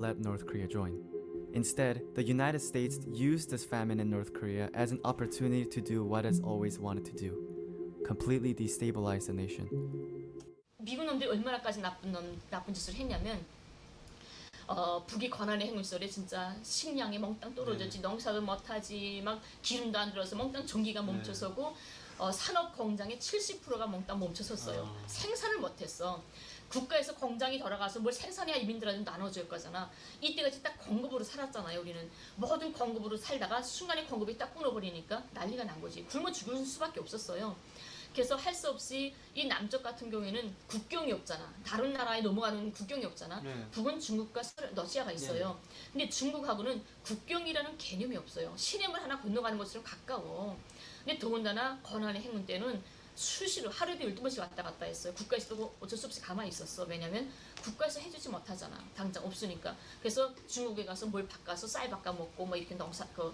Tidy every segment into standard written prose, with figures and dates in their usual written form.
let North Korea join. Instead, the United States used this famine in North Korea as an opportunity to do what it's always wanted to do: completely destabilize the nation. 미국 놈들이 얼마나까지 나쁜 짓을 했냐면 북이 권한의 행운 시절에 진짜 식량이 몽땅 떨어졌지, 농사도 못하지, 막 기름도 안 들어서 몽땅 전기가 멈춰서고 산업 공장의 70%가 몽땅 멈춰섰어요. 생산을 못했어. 국가에서 공장이 돌아가서 뭘 생산해야 이민들한테 나눠줄 거잖아. 이때같이 딱 공급으로 살았잖아요. 우리는 모든 공급으로 살다가 순간에 공급이 딱 끊어버리니까 난리가 난 거지. 굶어 죽을 수밖에 없었어요. 그래서 할 수 없이 이 남쪽 같은 경우에는 국경이 없잖아. 다른 나라에 넘어가는 국경이 없잖아. 북은 중국과 러시아가 있어요. 근데 중국하고는 국경이라는 개념이 없어요. 시내물 하나 건너가는 것처럼 가까워. 근데 더군다나 권한의 행군 때는 수시로 하루에도 12번씩 왔다 갔다 했어요. 국가에서도 어쩔 수 없이 가만히 있었어. 왜냐면 국가에서 해주지 못하잖아. 당장 없으니까. 그래서 중국에 가서 뭘 바꿔서 쌀 바꿔 먹고 뭐 이렇게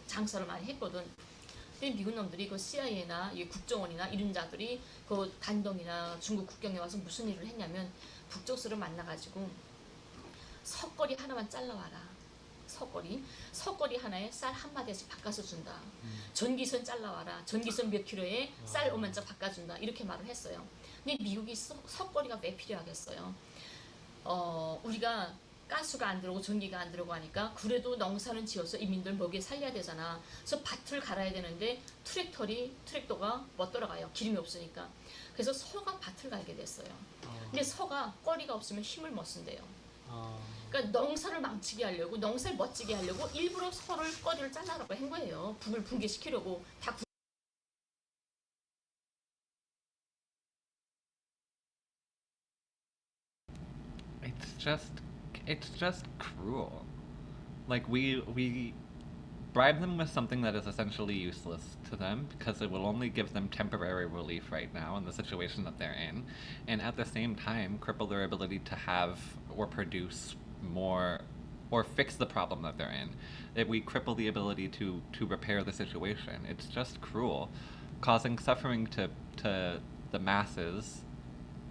장사를 많이 했거든. 근데 미국 놈들이 그 CIA나 국정원이나 이런 자들이 그 단동이나 중국 국경에 와서 무슨 일을 했냐면 북쪽수를 만나가지고 석거리 하나만 잘라와라. 석거리 하나에 쌀 한 마디씩 바꿔서 준다. 전기선 잘라와라. 전기선 몇 킬로에 쌀 5만짜 바꿔준다. 이렇게 말을 했어요. 근데 미국이 석거리가 왜 필요하겠어요? 우리가 가스가 안 들어오고 전기가 안 들어오고 하니까 그래도 농사는 지어서 이민들 먹여 살려야 되잖아. 그래서 밭을 갈아야 되는데 트랙터가 못 돌아가요. 기름이 없으니까. 그래서 소가 밭을 갈게 됐어요. 근데 소가 꼬리가 없으면 힘을 못 쓴대요. 그러니까 농사를 망치게 하려고, 농사를 멋지게 하려고 일부러 소를 꼬리를 잘라라고 한 거예요. 북을 붕괴시키려고. 다 It's just cruel. Like we bribe them with something that is essentially useless to them because it will only give them temporary relief right now in the situation that they're in, and at the same time cripple their ability to have or produce more or fix the problem that they're in. If we cripple the ability to repair the situation, it's just cruel, causing suffering to the masses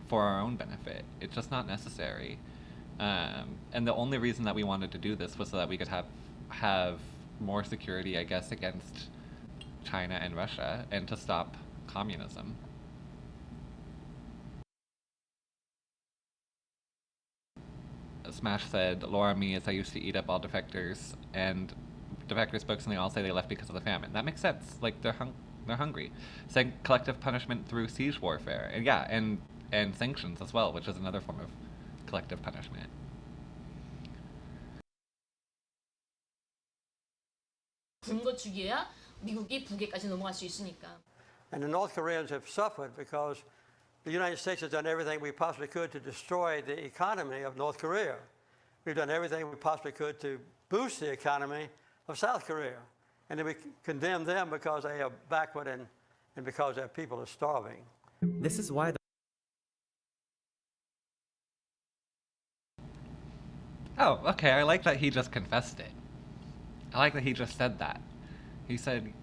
for our own benefit. It's just not necessary. And the only reason that we wanted to do this was so that we could have more security, I guess, against China and Russia, and to stop communism. Smash said, Laura me as I used to eat up all defectors, and defector spokesmen they all say they left because of the famine. That makes sense. Like they're hungry. Saying collective punishment through siege warfare, and yeah, and sanctions as well, which is another form of collective punishment. 굶어 죽여야 미국이 북에까지 넘어갈 수 있으니까. And the North Koreans have suffered because the United States has done everything we possibly could to destroy the economy of North Korea. We've done everything we possibly could to boost the economy of South Korea. And then we condemn them because they are backward and because their people are starving. This is why Oh, okay, I like that he just confessed it. I like that he just said that. He said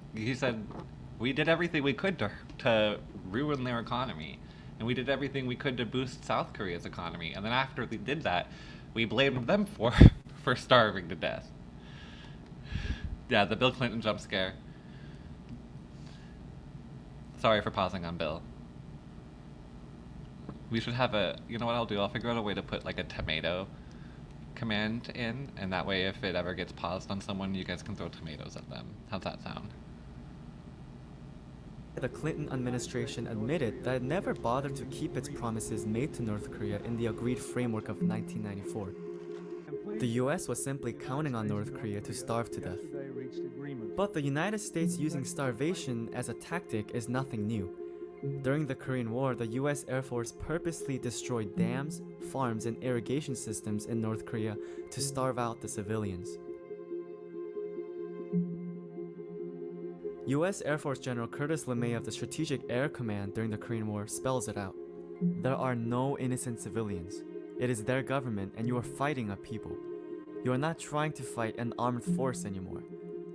we did everything we could to ruin their economy, and we did everything we could to boost South Korea's economy, and then after we did that, we blamed them for starving to death. Yeah, the Bill Clinton jump scare. Sorry for pausing on Bill. We should have you know what I'll do? I'll figure out a way to put like a tomato command in, and that way if it ever gets paused on someone, you guys can throw tomatoes at them. How's that sound? the Clinton administration admitted that it never bothered to keep its promises made to North Korea in the agreed framework of 1994. The US was simply counting on North Korea to starve to death. But the United States using starvation as a tactic is nothing new. During the Korean War, the US Air Force purposely destroyed dams, farms, and irrigation systems in North Korea to starve out the civilians. US Air Force General Curtis LeMay of the Strategic Air Command during the Korean War spells it out. There are no innocent civilians. It is their government and you are fighting a people. You are not trying to fight an armed force anymore.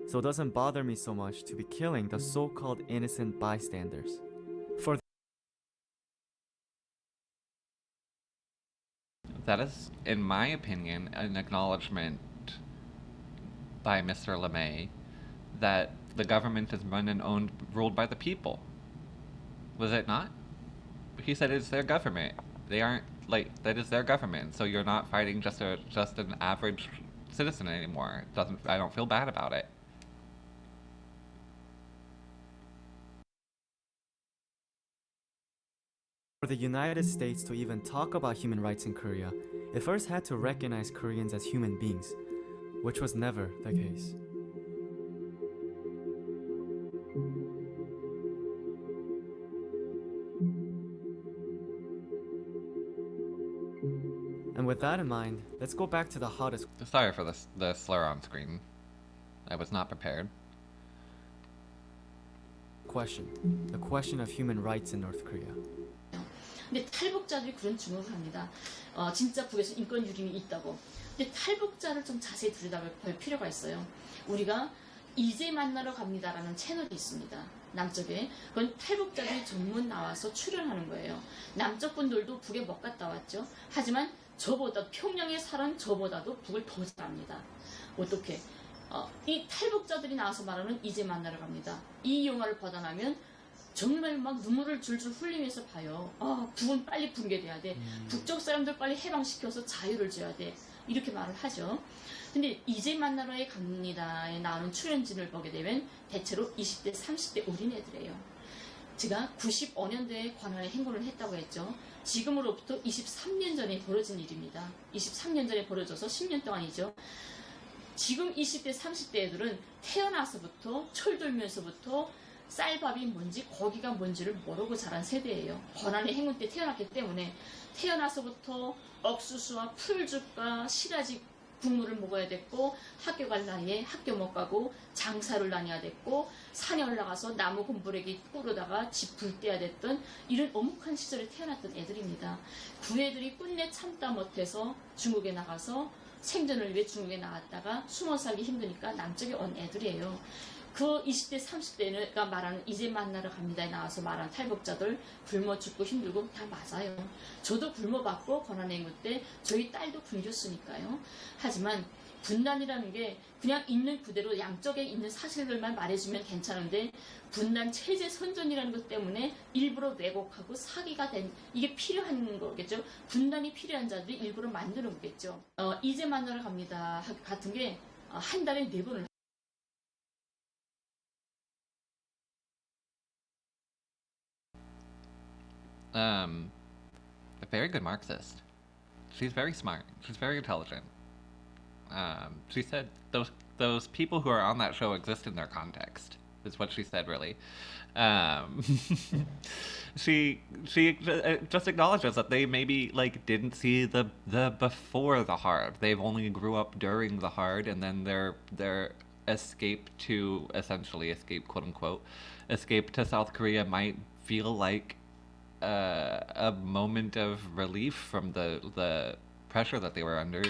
So it doesn't bother me so much to be killing the so-called innocent bystanders. That is, in my opinion, an acknowledgement by Mr. LeMay that the government is run and owned, ruled by the people. Was it not? He said it's their government. They aren't, like, that is their government. So you're not fighting just an average citizen anymore. I don't feel bad about it. For the United States to even talk about human rights in Korea, it first had to recognize Koreans as human beings, which was never the case. And with that in mind, let's go back to the hottest Sorry for the slur on screen. I was not prepared. question, the question of human rights in North Korea. 근데 탈북자들이 그런 주목을 합니다. 진짜 북에서 인권 유린이 있다고. 근데 탈북자를 좀 자세히 들여다볼 필요가 있어요. 우리가 이제 만나러 갑니다라는 채널이 있습니다. 남쪽에. 그건 탈북자들이 전문 나와서 출연하는 거예요. 남쪽 분들도 북에 못 갔다 왔죠. 하지만 저보다 평양에 사는 저보다도 북을 더 잘합니다. 어떻게? 이 탈북자들이 나와서 말하는 이제 만나러 갑니다. 이 영화를 보다 나면 정말 막 눈물을 줄줄 흘리면서 봐요. 북은 빨리 붕괴돼야 돼. 북쪽 사람들 빨리 해방시켜서 자유를 줘야 돼. 이렇게 말을 하죠. 근데 이제 만나러에 갑니다에 나오는 출연진을 보게 되면 대체로 20대, 30대 어린애들이에요. 제가 95년도에 관할에 행보를 했다고 했죠. 지금으로부터 23년 전에 벌어진 일입니다. 23년 전에 벌어져서 10년 동안이죠. 지금 20대, 30대 애들은 태어나서부터 철들면서부터 쌀밥이 뭔지 고기가 뭔지를 모르고 자란 세대예요. 권한의 행운 때 태어났기 때문에 태어나서부터 옥수수와 풀죽과 시라지 국물을 먹어야 됐고 학교 갈 나이에 학교 못 가고 장사를 다녀야 됐고 산에 올라가서 나무 곰부레기 꾸르다가 집 불 때야 됐던 이런 엄혹한 시절에 태어났던 애들입니다. 그 애들이 끝내 참다 못해서 중국에 나가서 생존을 위해 중국에 나갔다가 숨어 살기 힘드니까 남쪽에 온 애들이에요. 그 20대, 30대가 말하는 이제 만나러 갑니다에 나와서 말하는 탈북자들 굶어 죽고 힘들고 다 맞아요. 저도 굶어봤고 권한행군 때 저희 딸도 굶겼으니까요. 하지만 분단이라는 게 그냥 있는 그대로 양쪽에 있는 사실들만 말해주면 괜찮은데 분단 체제 선전이라는 것 때문에 일부러 왜곡하고 사기가 된 이게 필요한 거겠죠. 분단이 필요한 자들이 일부러 만드는 거겠죠. 이제 만나러 갑니다 같은 게 한 달에 4번을 A very good Marxist. She's very smart. She's very intelligent. She said those people who are on that show exist in their context. Is what she said, really. She just acknowledges that they maybe like didn't see the before the hard. They've only grew up during the hard, and then their escape to essentially escape, quote unquote, escape to South Korea might feel like a moment of relief from the pressure that they were under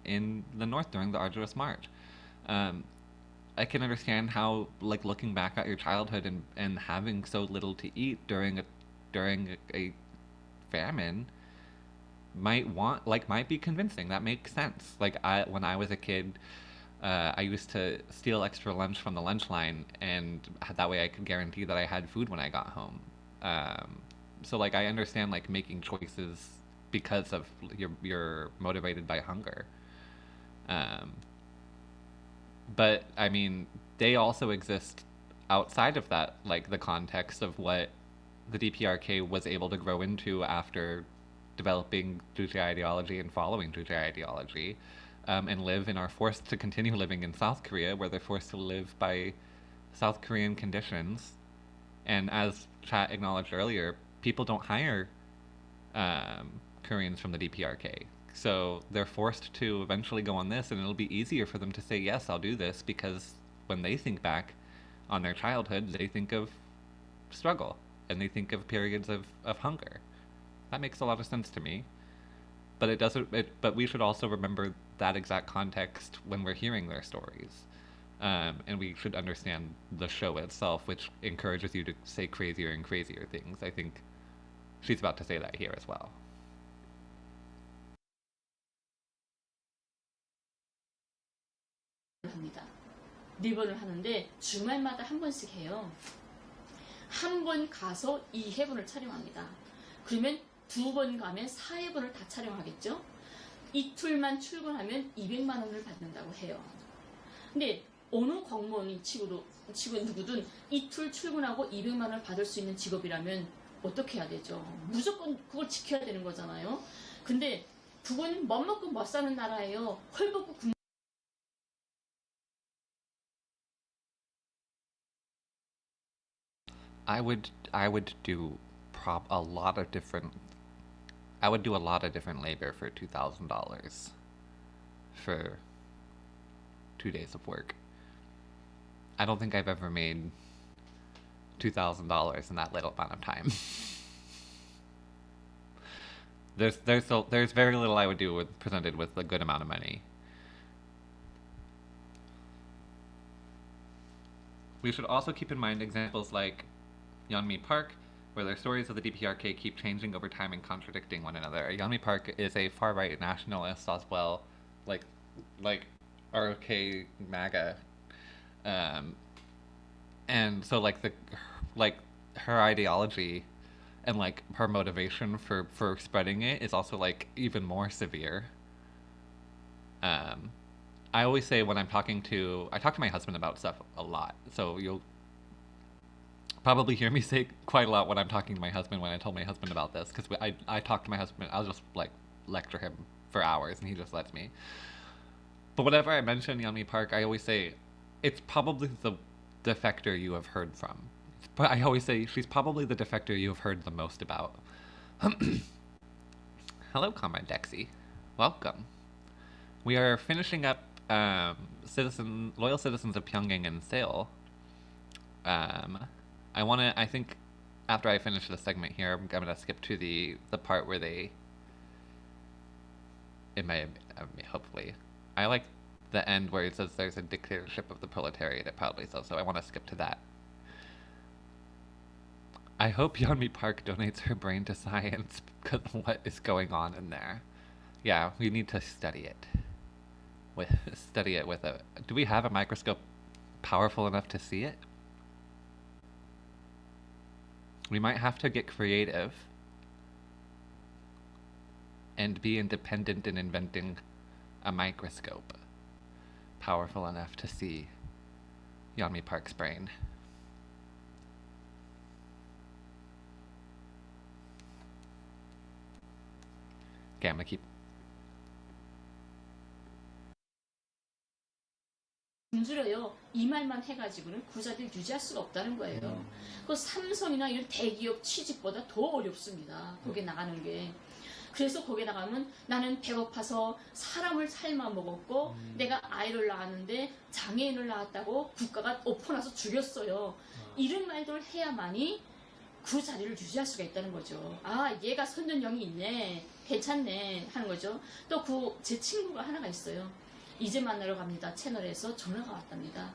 in the North during the arduous march. I can understand how, like, looking back at your childhood and having so little to eat during a famine might be convincing. That makes sense. Like, when I was a kid, I used to steal extra lunch from the lunch line, and that way I could guarantee that I had food when I got home. So like I understand like making choices because of you're motivated by hunger. But I mean, they also exist outside of that, like the context of what the DPRK was able to grow into after developing Juche ideology and following Juche ideology, and live and are forced to continue living in South Korea, where they're forced to live by South Korean conditions. And as Chat acknowledged earlier, people don't hire Koreans from the DPRK. So they're forced to eventually go on this, and it'll be easier for them to say, yes, I'll do this, because when they think back on their childhood, they think of struggle, and they think of periods of hunger. That makes a lot of sense to me. But it doesn't. But we should also remember that exact context when we're hearing their stories. And we should understand the show itself, which encourages you to say crazier and crazier things. I think she's about to say that here as well. 합니다. 4번을 하는데 주말마다 한 번씩 해요. 한 번 가서 2회분을 촬영합니다. 그러면 2번 가면 4회분을 다 촬영하겠죠? 이틀만 출근하면 200만 원을 받는다고 해요. 근데 어느 공무원이 치고 누구든 이틀 출근하고 200만 원을 받을 수 있는 직업이라면 어떻게 해야 되죠? 무조건 그걸 지켜야 되는 거잖아요. 근데 그건 못 먹고 못 사는 나라예요. 헐벗고 I would do a lot of different. I would do a lot of different labor for $2,000 for 2 days of work. I don't think I've ever made $2,000 in that little amount of time. There's very little I would do presented with a good amount of money. We should also keep in mind examples like Yeonmi Park, where their stories of the DPRK keep changing over time and contradicting one another. Yeonmi Park is a far-right nationalist as well, like RK MAGA, and so her ideology and like her motivation for spreading it is also like even more severe. I always say when I talk to my husband about stuff a lot, so you'll probably hear me say quite a lot when I'm talking to my husband when I told my husband about this, because I talk to my husband, I'll just like lecture him for hours and he just lets me. But whenever I mention Yeonmi Park, I always say it's probably the defector you have heard from. But I always say she's probably the defector you have heard the most about. Hello, Comrade Dexy. Welcome. We are finishing up loyal citizens of Pyongyang and Seoul. I think after I finish this segment here, I'm gonna skip to the part where hopefully. I like the end where it says there's a dictatorship of the proletariat at Proudly So I want to skip to that. I hope Yeonmi Park donates her brain to science, because what is going on in there? Yeah, we need to study it. Do we have a microscope powerful enough to see it? We might have to get creative and be independent in inventing a microscope powerful enough to see Yeonmi Park's brain. Okay, I'm gonna keep. 굶주려요. 이 말만 해가지고는 구자들 유지할 수가 없다는 거예요. 그 삼성이나 이런 대기업 취직보다 더 어렵습니다. 거기 나가는 게. 그래서 거기 나가면 나는 배고파서 사람을 삶아 먹었고 내가 아이를 낳았는데 장애인을 낳았다고 국가가 엎어나서 죽였어요. 이런 말들을 해야만이 그 자리를 유지할 수가 있다는 거죠. 아, 얘가 선전형이 있네, 괜찮네 하는 거죠. 또 제 친구가 하나가 있어요. 이제 만나러 갑니다 채널에서 전화가 왔답니다.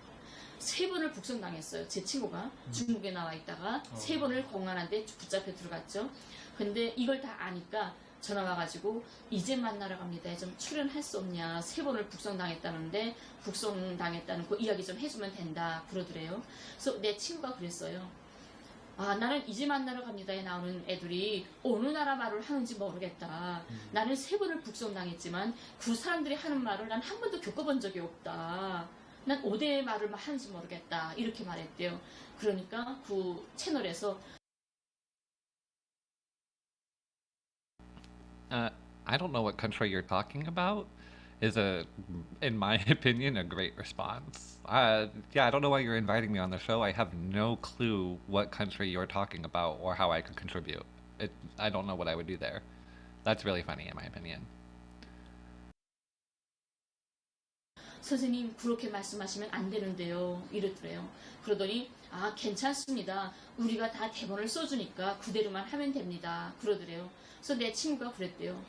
3번을 북송당했어요. 제 친구가 중국에 나와 있다가 3번을 공안한테 붙잡혀 들어갔죠. 근데 이걸 다 아니까 전화 와가지고 이제 만나러 갑니다. 좀 출연할 수 없냐. 3번을 북송당했다는데 북송당했다는 그 이야기 좀 해주면 된다 그러더래요. 그래서 내 친구가 그랬어요. 아, 나는 이제 만나러 갑니다에 나오는 애들이 어느 나라 말을 하는지 모르겠다. 나는 3번을 북송당했지만 그 사람들이 하는 말을 난 한 번도 겪어본 적이 없다. 난 5대의 말을 하는지 모르겠다. 이렇게 말했대요. 그러니까 그 채널에서 I don't know what country you're talking about is in my opinion, a great response. Yeah, I don't know why you're inviting me on the show. I have no clue what country you're talking about or how I could contribute. I don't know what I would do there. That's really funny in my opinion. 선생님 그렇게 말씀하시면 안 되는데요 이랬더래요. 그러더니 아 괜찮습니다. 우리가 다 대본을 써주니까 그대로만 하면 됩니다 그러더래요. 그래서 내 친구가 그랬대요.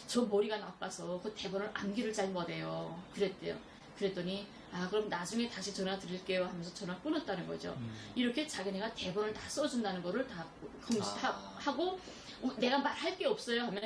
저 머리가 나빠서 그 대본을 암기를 잘 못해요 그랬대요. 그랬더니 아 그럼 나중에 다시 전화 드릴게요 하면서 전화 끊었다는 거죠. 이렇게 자기네가 대본을 다 써준다는 거를 다 공지하고 내가 말할 게 없어요 하면